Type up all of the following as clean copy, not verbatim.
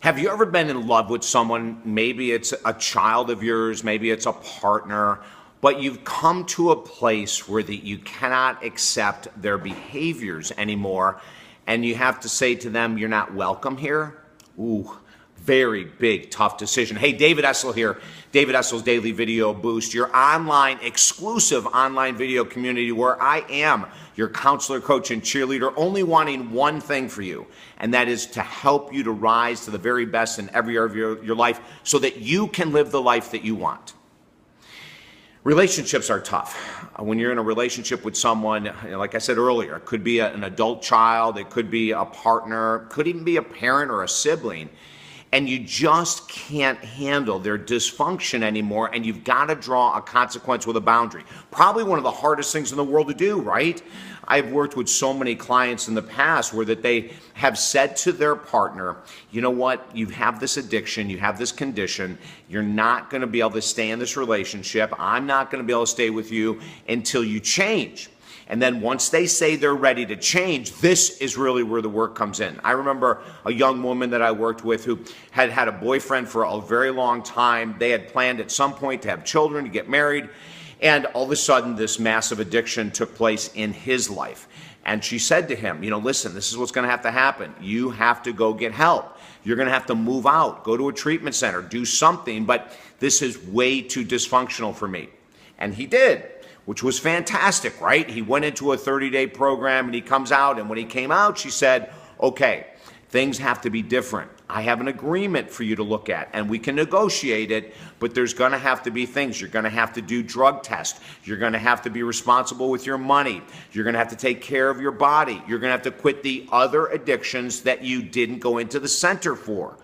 Have you ever been in love with someone? Maybe it's a child of yours, maybe it's a partner, but you've come to a place where that you cannot accept their behaviors anymore, and you have to say to them, you're not welcome here? Ooh, very big, tough decision. Hey, David Essel here. David Essel's Daily Video Boost, your online, exclusive online video community where I am your counselor, coach, and cheerleader, only wanting one thing for you, and that is to help you to rise to the very best in every area of your life so that you can live the life that you want. Relationships are tough. When you're in a relationship with someone, like I said earlier, it could be an adult child, it could be a partner, it could even be a parent or a sibling, and you just can't handle their dysfunction anymore, and you've got to draw a consequence with a boundary. Probably one of the hardest things in the world to do, right? I've worked with so many clients in the past where that they have said to their partner, you know what, you have this addiction, you have this condition, you're not going to be able to stay in this relationship, I'm not going to be able to stay with you until you change. And then once they say they're ready to change, this is really where the work comes in. I remember a young woman that I worked with who had had a boyfriend for a very long time. They had planned at some point to have children, to get married, and all of a sudden this massive addiction took place in his life. And she said to him, you know, listen, this is what's going to have to happen. You have to go get help. You're going to have to move out, go to a treatment center, do something, but this is way too dysfunctional for me. And he did, which was fantastic, right? He went into a 30-day program and he comes out, and when he came out, she said, okay, things have to be different. I have an agreement for you to look at, and we can negotiate it, but there's going to have to be things. You're going to have to do drug tests. You're going to have to be responsible with your money. You're going to have to take care of your body. You're going to have to quit the other addictions that you didn't go into the center for.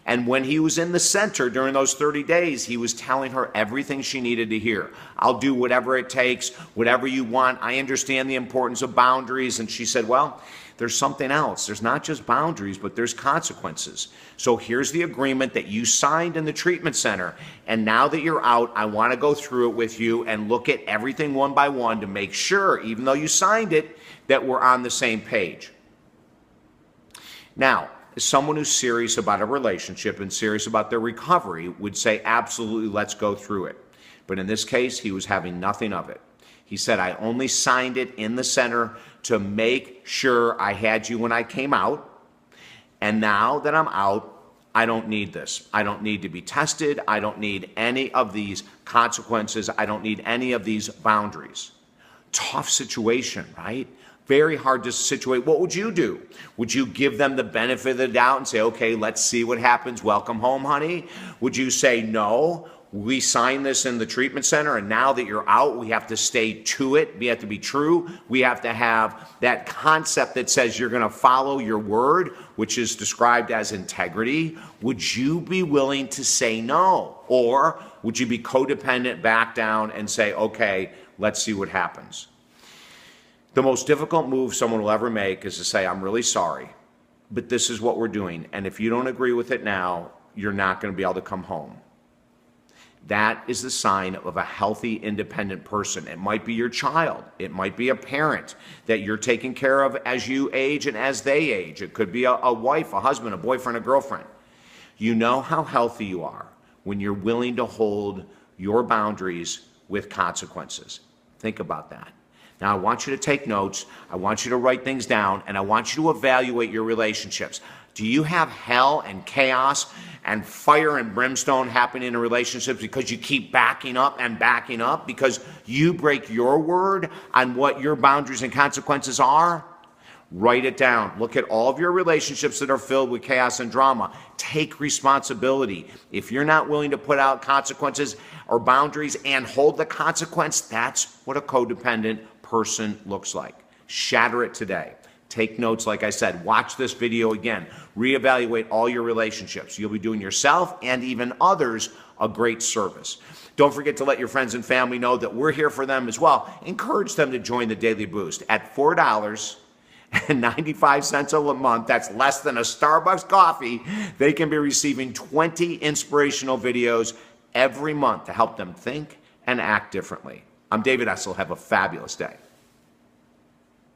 And when he was in the center during those 30 days, he was telling her everything she needed to hear. I'll do whatever it takes, whatever you want. I understand the importance of boundaries. And she said, well, there's something else. There's not just boundaries, but there's consequences. So here's the agreement that you signed in the treatment center. And now that you're out, I want to go through it with you and look at everything one by one to make sure, even though you signed it, that we're on the same page. Now, someone who's serious about a relationship and serious about their recovery would say, absolutely, let's go through it. But in this case, he was having nothing of it. He said, I only signed it in the center to make sure I had you when I came out. And now that I'm out, I don't need this. I don't need to be tested. I don't need any of these consequences. I don't need any of these boundaries. Tough situation, right? Very hard to situate. What would you do? Would you give them the benefit of the doubt and say, okay, let's see what happens. Welcome home, honey. Would you say, no, we signed this in the treatment center, and now that you're out, we have to stay to it. We have to be true. We have to have that concept that says you're going to follow your word, which is described as integrity. Would you be willing to say no? Or would you be codependent, back down, and say, okay, let's see what happens? The most difficult move someone will ever make is to say, I'm really sorry, but this is what we're doing. And if you don't agree with it now, you're not going to be able to come home. That is the sign of a healthy, independent person. It might be your child. It might be a parent that you're taking care of as you age and as they age. It could be a wife, a husband, a boyfriend, a girlfriend. You know how healthy you are when you're willing to hold your boundaries with consequences. Think about that. Now, I want you to take notes, I want you to write things down, and I want you to evaluate your relationships. Do you have hell and chaos and fire and brimstone happening in relationships because you keep backing up and backing up because you break your word on what your boundaries and consequences are? Write it down. Look at all of your relationships that are filled with chaos and drama. Take responsibility. If you're not willing to put out consequences or boundaries and hold the consequence, that's what a codependent person looks like. Shatter it today. Take notes, like I said. Watch this video again. Reevaluate all your relationships. You'll be doing yourself and even others a great service. Don't forget to let your friends and family know that we're here for them as well. Encourage them to join the Daily Boost at $4.95 a month. That's less than a Starbucks coffee. They can be receiving 20 inspirational videos every month to help them think and act differently. I'm David Essel. Have a fabulous day.